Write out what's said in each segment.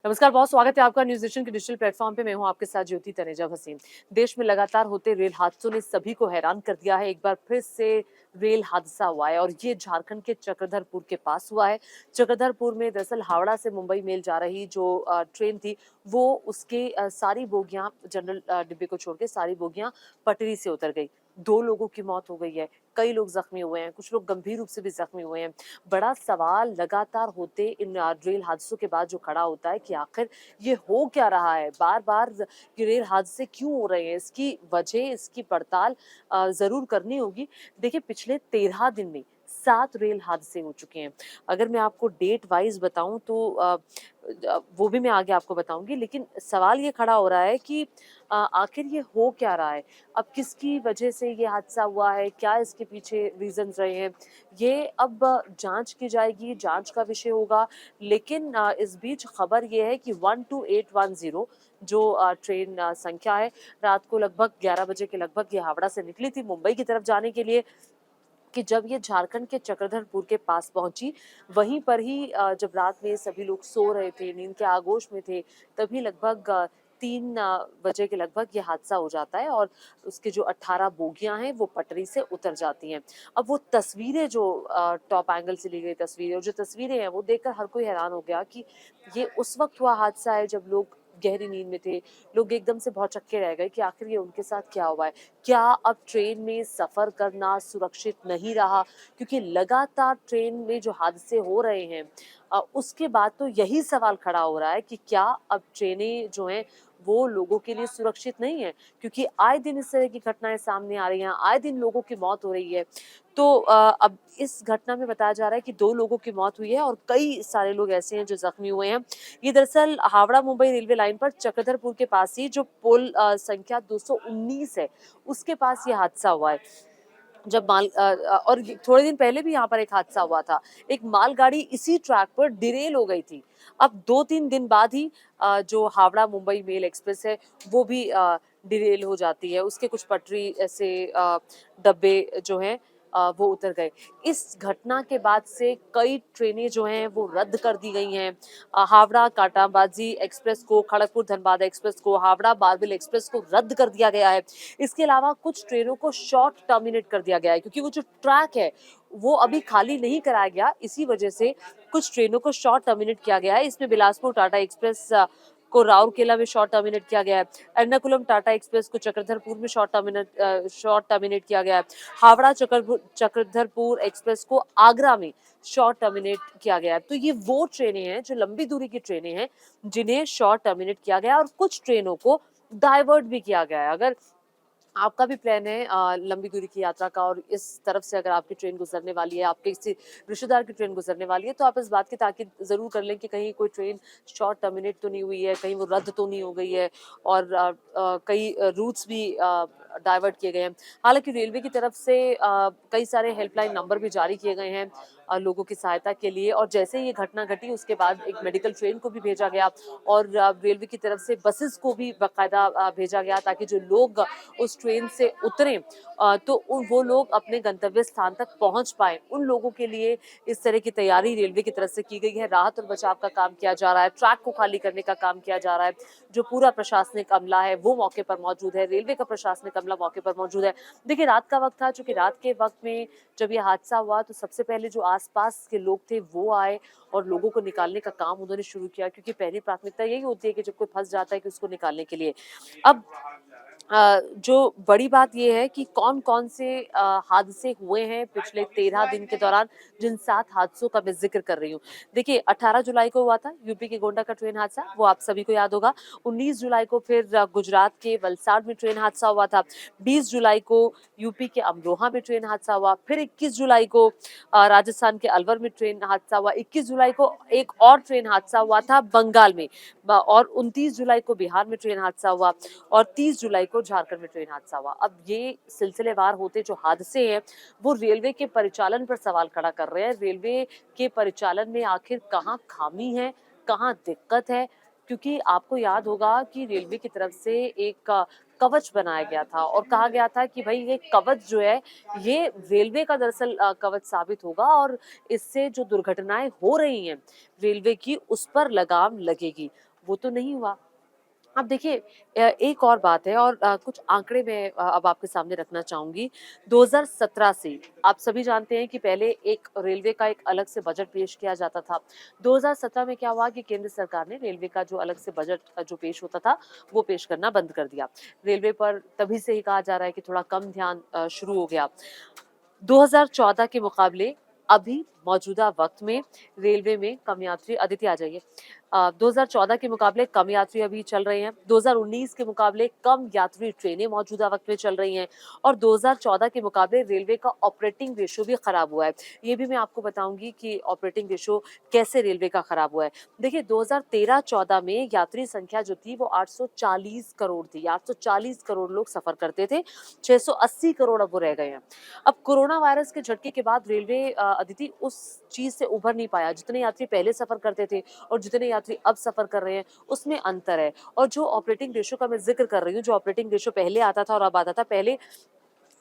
नमस्कार, बहुत स्वागत है आपका न्यूज़ नेशन के डिजिटल प्लेटफॉर्म पे। मैं हूं आपके साथ ज्योति तनेजा भसीन। देश में लगातार होते रेल हादसों ने सभी को हैरान कर दिया है। एक बार फिर से रेल हादसा हुआ है और ये झारखंड के चक्रधरपुर के पास हुआ है। चक्रधरपुर में दरअसल हावड़ा से मुंबई मेल जा रही जो ट्रेन थी, वो उसके सारी बोगियां जनरल डिब्बे को छोड़ के सारी बोगियां पटरी से उतर गई। 2 लोगों की मौत हो गई है, कई लोग जख्मी हुए हैं, कुछ लोग गंभीर रूप से भी जख्मी हुए हैं। बड़ा सवाल लगातार होते इन रेल हादसों के बाद जो खड़ा होता है कि आखिर ये हो क्या रहा है? बार-बार ये रेल हादसे क्यों हो रहे हैं? इसकी वजह, इसकी पड़ताल ज़रूर करनी होगी। देखिए, पिछले 13 दिन में 7 रेल हादसे हो चुके हैं। अगर मैं आपको डेट वाइज़ बताऊँ तो वो भी मैं आगे आपको बताऊँगी, लेकिन सवाल ये खड़ा हो रहा है कि आखिर ये हो क्या रहा है? अब किसकी वजह से ये हादसा हुआ है? क्या इसके पीछे रीज़न्स रहे हैं? ये अब जाँच की जाएगी, जाँच का विषय होगा। लेकिन इस बीच खबर ये है कि 12810 जो ट्रेन संख्या है, रात को लगभग 11 बजे के लगभग ये हावड़ा से निकली थी मुंबई की तरफ जाने के लिए, कि जब ये झारखंड के चक्रधरपुर के पास पहुंची, वहीं पर ही जब रात में सभी लोग सो रहे थे, नींद के आगोश में थे, तभी लगभग 3 बजे के लगभग ये हादसा हो जाता है और उसके जो 18 बोगियां हैं वो पटरी से उतर जाती हैं। अब वो तस्वीरें जो टॉप एंगल से ली गई तस्वीरें और जो तस्वीरें हैं वो देखकर हर कोई हैरान हो गया कि ये उस वक्त हुआ हादसा है जब लोग गहरी नींद में थे। लोग एकदम से भौचक्के रह गए कि आखिर ये उनके साथ क्या हुआ है। क्या अब ट्रेन में सफर करना सुरक्षित नहीं रहा? क्योंकि लगातार ट्रेन में जो हादसे हो रहे हैं, उसके बाद तो यही सवाल खड़ा हो रहा है कि क्या अब ट्रेनें जो हैं वो लोगों के लिए सुरक्षित नहीं है? क्योंकि आए दिन इस तरह की घटनाएं सामने आ रही हैं, आए दिन लोगों की मौत हो रही है। तो अब इस घटना में बताया जा रहा है कि 2 लोगों की मौत हुई है और कई सारे लोग ऐसे हैं जो जख्मी हुए हैं। ये दरअसल हावड़ा मुंबई रेलवे लाइन पर चक्रधरपुर के पास ही जो पुल संख्या 219 है, उसके पास ये हादसा हुआ है। जब और थोड़े दिन पहले भी यहाँ पर एक हादसा हुआ था। एक मालगाड़ी इसी ट्रैक पर डिरेल हो गई थी। अब 2-3 दिन बाद ही जो हावड़ा मुंबई मेल एक्सप्रेस है वो भी डिरेल हो जाती है। उसके कुछ पटरी ऐसे डब्बे जो हैं वो उतर गए। इस घटना के बाद से कई ट्रेनें जो हैं वो रद्द कर दी गई हैं। हावड़ा कांटाबाजी एक्सप्रेस को, खड़गपुर धनबाद एक्सप्रेस को, हावड़ा बारबिल एक्सप्रेस को रद्द कर दिया गया है। इसके अलावा कुछ ट्रेनों को शॉर्ट टर्मिनेट कर दिया गया है क्योंकि वो जो ट्रैक है वो अभी खाली नहीं कराया गया। इसी वजह से कुछ ट्रेनों को शॉर्ट टर्मिनेट किया गया है। इसमें बिलासपुर टाटा एक्सप्रेस को राउरकेला में शॉर्ट टर्मिनेट किया गया है। एर्नाकुलम टाटा एक्सप्रेस को चक्रधरपुर में शॉर्ट टर्मिनेट किया गया है। हावड़ा चक्रधरपुर एक्सप्रेस को आगरा में शॉर्ट टर्मिनेट किया गया है। तो ये वो ट्रेनें हैं जो लंबी दूरी की ट्रेनें हैं जिन्हें शॉर्ट टर्मिनेट किया गया है और कुछ ट्रेनों को डाइवर्ट भी किया गया है। अगर आपका भी प्लान है लंबी दूरी की यात्रा का और इस तरफ से अगर आपकी ट्रेन गुजरने वाली है, आपके किसी रिश्तेदार की ट्रेन गुजरने वाली है, तो आप इस बात की ताकीद ज़रूर कर लें कि कहीं कोई ट्रेन शॉर्ट टर्मिनेट तो नहीं हुई है, कहीं वो रद्द तो नहीं हो गई है और कई रूट्स भी डाइवर्ट किए गए हैं। हालाँकि रेलवे की तरफ से कई सारे हेल्पलाइन नंबर भी जारी किए गए हैं लोगों की सहायता के लिए और जैसे ही ये घटना घटी उसके बाद एक मेडिकल ट्रेन को भी भेजा गया और रेलवे की तरफ से बसेस को भी बाकायदा भेजा गया ताकि जो लोग उस ट्रेन से उतरें तो वो लोग अपने गंतव्य स्थान तक पहुंच पाए। उन लोगों के लिए इस तरह की तैयारी रेलवे की तरफ से की गई है। राहत और बचाव का काम किया जा रहा है, ट्रैक को खाली करने का काम किया जा रहा है। जो पूरा प्रशासनिक अमला है वो मौके पर मौजूद है, रेलवे का प्रशासनिक अमला मौके पर मौजूद है। देखिए, रात का वक्त था, चूंकि रात के वक्त में जब ये हादसा हुआ तो सबसे पहले जो आसपास के लोग थे वो आए और लोगों को निकालने का काम उन्होंने शुरू किया क्योंकि पहली प्राथमिकता यही होती है कि जब कोई फंस जाता है कि उसको निकालने के लिए। अब जो बड़ी बात ये है कि कौन-कौन से हादसे हुए हैं पिछले 13 दिन के दौरान, जिन 7 हादसों का मैं ज़िक्र कर रही हूँ। देखिए, 18 जुलाई को हुआ था यूपी के गोंडा का ट्रेन हादसा, वो आप सभी को याद होगा। 19 जुलाई को फिर गुजरात के वलसाड में ट्रेन हादसा हुआ था। 20 जुलाई को यूपी के अमरोहा में ट्रेन हादसा हुआ। फिर 21 जुलाई को राजस्थान के अलवर में ट्रेन हादसा हुआ। 21 जुलाई को एक और ट्रेन हादसा हुआ था बंगाल में और 29 जुलाई को बिहार में ट्रेन हादसा हुआ और 30 जुलाई को झारखंड में ट्रेन हादसा हुआ। अब ये सिलसिलेवार होते जो हादसे हैं वो रेलवे के परिचालन पर सवाल खड़ा कर रहे हैं। रेलवे के परिचालन में आखिर कहाँ खामी है, कहाँ दिक्कत है? क्योंकि आपको याद होगा कि रेलवे की तरफ से एक कवच बनाया गया था और कहा गया था कि भाई ये कवच जो है ये रेलवे का दरअसल कवच साबित होगा और इससे जो दुर्घटनाएं हो रही हैं रेलवे की उस पर लगाम लगेगी। वो तो नहीं हुआ। अब देखिए एक और बात है और कुछ आंकड़े मैं अब आपके सामने रखना चाहूँगी। 2017 से आप सभी जानते हैं कि पहले एक रेलवे का एक अलग से बजट पेश किया जाता था। 2017 में क्या हुआ कि केंद्र सरकार ने रेलवे का जो अलग से बजट जो पेश होता था, वो पेश करना बंद कर दिया। रेलवे पर तभी से ही कहा जा रहा है कि थोड़ा कम ध्यान शुरू हो गया। 2014 के मुकाबले अभी मौजूदा वक्त में रेलवे में कम यात्री अदिति आ जाइए 2014 के मुकाबले कम यात्री अभी चल रहे हैं 2019 के मुकाबले कम यात्री ट्रेनें मौजूदा वक्त में चल रही हैं और 2014 के मुकाबले रेलवे का ऑपरेटिंग रेशो भी खराब हुआ है ये भी मैं आपको बताऊंगी कि ऑपरेटिंग रेशो कैसे रेलवे का खराब हुआ है देखिए 2013-14 में यात्री संख्या जो थी वो 840 करोड़ थी 840 करोड़ लोग सफर करते थे 680 करोड़ अब वो रह गए हैं अब कोरोना वायरस के झटके के बाद रेलवे अदिति उस चीज से उभर नहीं पाया जितने यात्री पहले सफर करते थे और जितने यात्री अब सफर कर रहे हैं उसमें अंतर है और जो ऑपरेटिंग रेशो का मैं जिक्र कर रही हूँ जो ऑपरेटिंग रेशो पहले आता था और अब आता था पहले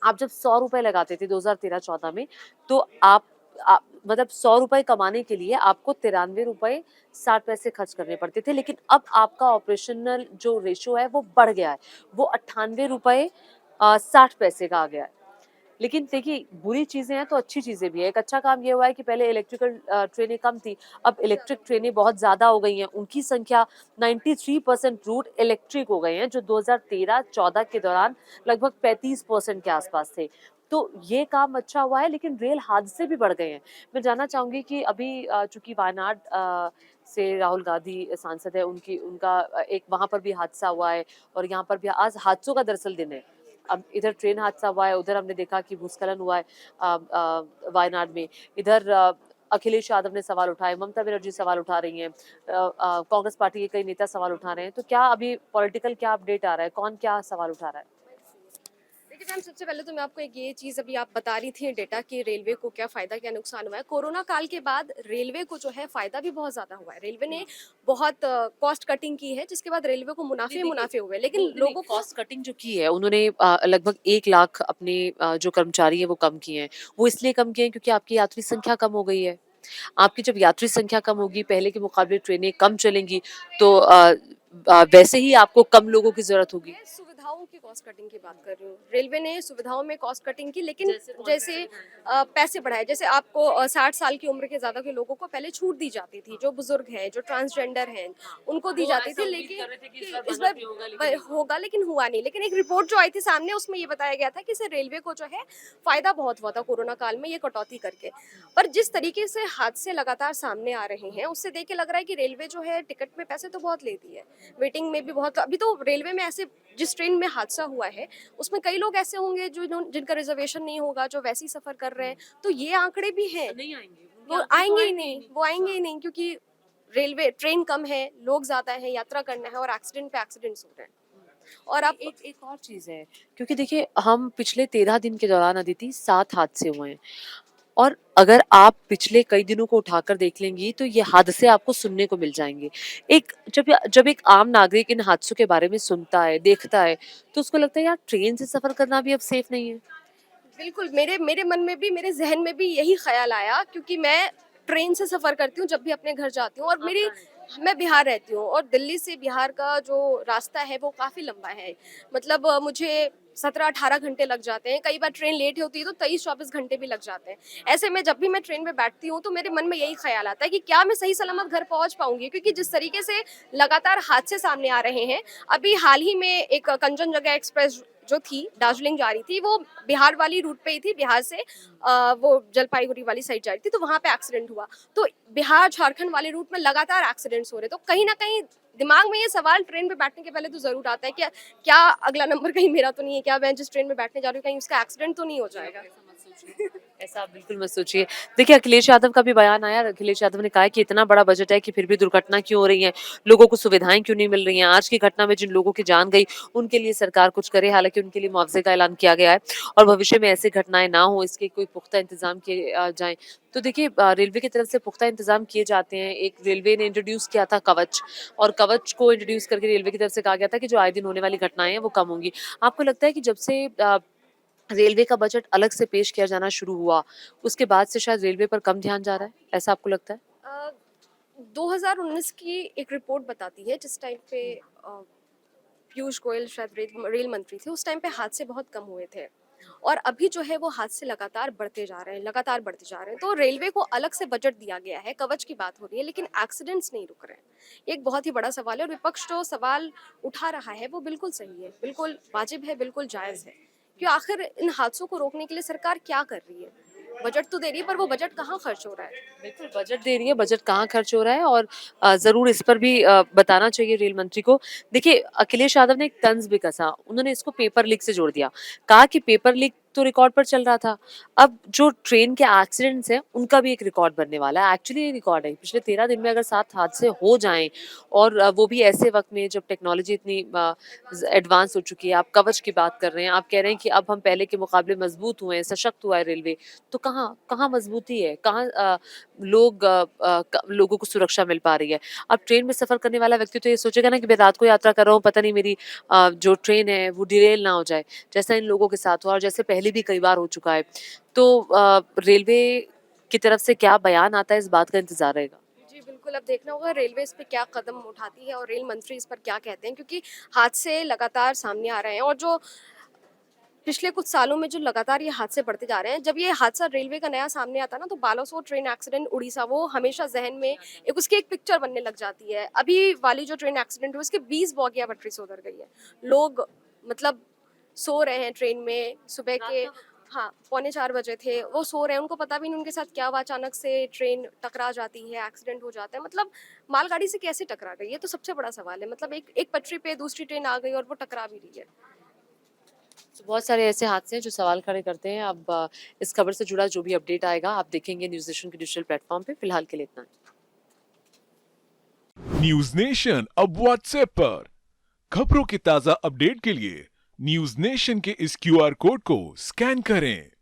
आप जब 100 रुपए लगाते थे 2013-14 में तो मतलब 100 रुपए कमाने के लिए आपको 93 रुपए 60 पैसे खर्च करने पड़ते थे लेकिन अब आपका ऑपरेशनल जो रेशो है वो बढ़ गया है वो 98 रुपए 60 पैसे का आ गया है लेकिन देखिए बुरी चीजें हैं तो अच्छी चीजें भी है एक अच्छा काम ये हुआ है कि पहले इलेक्ट्रिकल ट्रेनें कम थी अब इलेक्ट्रिक ट्रेनें बहुत ज्यादा हो गई हैं उनकी संख्या 93% रूट इलेक्ट्रिक हो गए हैं जो 2013-14 के दौरान लगभग 35% के आसपास थे तो ये काम अच्छा हुआ है लेकिन रेल हादसे भी बढ़ गए हैं मैं जानना चाहूंगी कि अभी चूंकि वायनाड से राहुल गांधी सांसद है उनका एक वहां पर भी हादसा हुआ है और यहाँ पर भी आज हादसों का दरअसल दिन है अब इधर ट्रेन हादसा हुआ है उधर हमने देखा कि भूस्खलन हुआ है वायनाड में इधर अखिलेश यादव ने सवाल उठाए ममता बनर्जी सवाल उठा रही हैं कांग्रेस पार्टी के कई नेता सवाल उठा रहे हैं तो क्या अभी पॉलिटिकल क्या अपडेट आ रहा है कौन क्या सवाल उठा रहा है देखिए मैम सबसे पहले तो मैं आपको एक ये चीज़ अभी आप बता रही थी डेटा कि रेलवे को क्या फ़ायदा क्या नुकसान हुआ है कोरोना काल के बाद रेलवे को जो है फ़ायदा भी बहुत ज़्यादा हुआ है रेलवे ने बहुत कॉस्ट कटिंग की है जिसके बाद रेलवे को नहीं मुनाफे देखिए मुनाफे हुए लेकिन नहीं लोगों को कॉस्ट कटिंग जो की है उन्होंने लगभग 1 लाख अपने जो कर्मचारी है वो कम किए हैं वो इसलिए कम किए हैं क्योंकि आपकी यात्री संख्या कम हो गई है आपकी जब यात्री संख्या कम होगी पहले के मुकाबले ट्रेनें कम चलेंगी तो वैसे ही आपको कम लोगों की जरूरत होगी मैं सुविधाओं की कॉस्ट कटिंग की बात कर रही हूँ रेलवे ने सुविधाओं में कॉस्ट कटिंग की लेकिन जैसे कौन सी जैसे सुविधाएं पैसे बढ़ाए जैसे आपको 60 साल की उम्र के ज़्यादा के लोगों को पहले छूट दी जाती थी जो बुजुर्ग हैं जो ट्रांसजेंडर हैं हाँ उनको दी वो जाती ऐसा थी उम्मीद लेकिन कर रहे थे कि इस कि बार इस बजट बार में होगा लेकिन नहीं हुआ होगा लेकिन हुआ नहीं लेकिन एक रिपोर्ट जो आई थी सामने उसमें ये बताया गया था कि इसे रेलवे को जो है फायदा बहुत हुआ था कोरोना काल में ये कटौती करके पर जिस तरीके से हादसे लगातार सामने आ रहे हैं उससे देख के लग रहा है कि रेलवे जो है टिकट में पैसे तो बहुत लेती है वेटिंग में भी बहुत अभी तो रेलवे में ऐसे जिस ट्रेन में हादसा हुआ है उसमें कई लोग ऐसे होंगे जो जिनका रिजर्वेशन नहीं होगा जो वैसे ही सफर कर रहे हैं तो ये आंकड़े भी हैं नहीं आएंगे उनके वो आंकड़े तो आएंगे ही आएंगे ही नहीं नहीं वो आएंगे हाँ ही नहीं क्योंकि रेलवे ट्रेन कम है लोग ज्यादा है यात्रा करना है और एक्सीडेंट पे एक्सीडेंट्स हो रहे हैं और नहीं आप एक एक और चीज है क्योंकि देखिए हम पिछले 13 दिन के दौरान अदिति 7 हादसे हुए हैं और अगर आप पिछले कई दिनों को उठाकर देख लेंगी तो ये हादसे आपको सुनने को मिल जाएंगे एक जब जब एक आम नागरिक इन हादसों के बारे में सुनता है देखता है तो उसको लगता है यार ट्रेन से सफर करना भी अब सेफ नहीं है बिल्कुल मेरे मेरे मन में भी मेरे जहन में भी यही ख्याल आया क्योंकि मैं ट्रेन से सफ़र करती हूँ जब भी अपने घर जाती हूँ और आप मेरी कहाँ रहती मैं बिहार रहती हूँ और दिल्ली से बिहार का जो रास्ता है वो काफ़ी लंबा है मतलब मुझे 17-18 घंटे लग जाते हैं कई बार ट्रेन लेट होती है तो 23-24 घंटे भी लग जाते हैं ऐसे में जब भी मैं ट्रेन में बैठती हूँ तो मेरे मन में यही ख्याल आता है कि क्या मैं सही सलामत घर पहुँच पाऊंगी क्योंकि जिस तरीके से लगातार हादसे सामने आ रहे हैं अभी हाल ही में एक कंचनजंगा एक्सप्रेस जो थी दार्जिलिंग जा रही थी वो बिहार वाली रूट पे ही थी बिहार से वो जलपाईगुड़ी वाली साइड जा रही थी तो वहां पे एक्सीडेंट हुआ तो बिहार झारखंड वाले रूट में लगातार एक्सीडेंट्स हो रहे तो कहीं ना कहीं दिमाग में ये सवाल ट्रेन पे बैठने के पहले तो जरूर आता है कि क्या अगला नंबर कहीं मेरा तो नहीं है क्या मैं जिस ट्रेन में बैठने जा रही हूँ कहीं उसका एक्सीडेंट तो नहीं हो नहीं, आप जाएगा ऐसा मत सोचिए। ऐसा आप बिल्कुल मत सोचिए। देखिए अखिलेश यादव का भी बयान आया, अखिलेश यादव ने कहा है कि इतना बड़ा बजट है कि फिर भी दुर्घटना क्यों हो रही है, लोगों को सुविधाएँ क्यों नहीं मिल रही हैं। आज की घटना में जिन लोगों की जान गई, उनके लिए सरकार कुछ करे, हालाँकि उनके लिए मुआवज़े का ऐलान किया गया है और भविष्य में ऐसी घटनाएँ ना हों, इसके कोई पुख्ता इंतज़ाम किए जाएँ। तो देखिए रेलवे की तरफ से पुख्ता इंतज़ाम किए जाते हैं। एक रेलवे ने इंट्रोड्यूस किया था कवच और कवच को इंट्रोड्यूस करके रेलवे की तरफ से कहा गया था कि जो आए दिन होने वाली घटनाएँ हैं, वो कम होंगी। आपको लगता है कि जब से रेलवे का बजट अलग से पेश किया जाना शुरू हुआ, उसके बाद से शायद रेलवे पर कम ध्यान जा रहा है, ऐसा आपको लगता है? 2019 की एक रिपोर्ट बताती है जिस टाइम पे पीयूष गोयल शायद रेल मंत्री थे, उस टाइम पे हादसे बहुत कम हुए थे और अभी जो है वो हादसे लगातार बढ़ते जा रहे हैं, लगातार बढ़ते जा रहे हैं। तो रेलवे को अलग से बजट दिया गया है, कवच की बात हो रही है, लेकिन एक्सीडेंट्स नहीं रुक रहे हैं। ये एक बहुत ही बड़ा सवाल है और विपक्ष जो सवाल उठा रहा है वो बिल्कुल सही है, बिल्कुल वाजिब है, बिल्कुल जायज़ है कि आखिर इन हादसों को रोकने के लिए सरकार क्या कर रही है। बजट तो दे रही है पर वो बजट कहाँ खर्च हो रहा है। बिल्कुल बजट दे रही है, बजट कहाँ खर्च हो रहा है और ज़रूर इस पर भी बताना चाहिए रेल मंत्री को। देखिए, अखिलेश यादव ने एक तंज़ भी कसा, उन्होंने इसको पेपर लीक से जोड़ दिया। कहा कि पेपर लीक तो रिकॉर्ड पर चल रहा था, अब जो ट्रेन के एक्सीडेंट्स हैं, उनका भी एक रिकॉर्ड बनने वाला है। एक्चुअली ये रिकॉर्ड है, पिछले 13 दिन में अगर 7 हादसे हो जाएँ और वो भी ऐसे वक़्त में जब टेक्नोलॉजी इतनी एडवांस हो चुकी है, आप कवच की बात कर रहे हैं, आप कह रहे हैं कि अब हम पहले के मुकाबले मज़बूत हुए हैं, सशक्त हुआ है रेलवे, तो कहाँ कहाँ मज़बूती है? कहाँ लोगों को सुरक्षा मिल पा रही है। अब ट्रेन में सफ़र करने वाला व्यक्ति तो ये सोचेगा ना कि मैं रात को यात्रा कर रहा हूँ, पता नहीं मेरी जो ट्रेन है वो डिरेल ना हो जाए, जैसा इन लोगों के साथ हुआ और जैसे पहले भी कई बार हो चुका है। तो रेलवे की तरफ से क्या बयान आता है, इस बात का इंतज़ार रहेगा। जी, बिल्कुल, अब देखना होगा रेलवे इस पे क्या कदम उठाती है और रेल मंत्री इस पर क्या कहते हैं क्योंकि हादसे लगातार सामने आ रहे हैं और जो पिछले कुछ सालों में जो लगातार ये हादसे बढ़ते जा रहे हैं, जब ये हादसा रेलवे का नया सामने आता है ना, तो बालासोर ट्रेन एक्सीडेंट उड़ीसा, वो हमेशा ज़हन में उसकी एक पिक्चर बनने लग जाती है। अभी वाली जो ट्रेन एक्सीडेंट हुई, उसकी 20 बोगियाँ पटरी से उतर गई है। लोग मतलब सो रहे हैं ट्रेन में, सुबह के हाँ, पौने 4 बजे थे, वो सो रहे हैं, उनको पता भी नहीं उनके साथ क्या हुआ, अचानक से ट्रेन टकरा जाती है, एक्सीडेंट हो जाता है। मतलब मालगाड़ी से कैसे टकरा गई? ये तो सबसे बड़ा सवाल है। मतलब एक एक पटरी पे दूसरी ट्रेन आ गई और वो टकरा भी रही है। तो बहुत सारे ऐसे हादसे हैं जो सवाल खड़े करते हैं। अब इस खबर से जुड़ा जो भी अपडेट आएगा, आप देखेंगे न्यूज़ नेशन के डिजिटल प्लेटफ़ॉर्म पे। फिलहाल के लिए इतना ही। न्यूज नेशन अब व्हाट्सएप पर खबरों के ताजा अपडेट के लिए न्यूज नेशन के इस क्यूआर कोड को स्कैन करें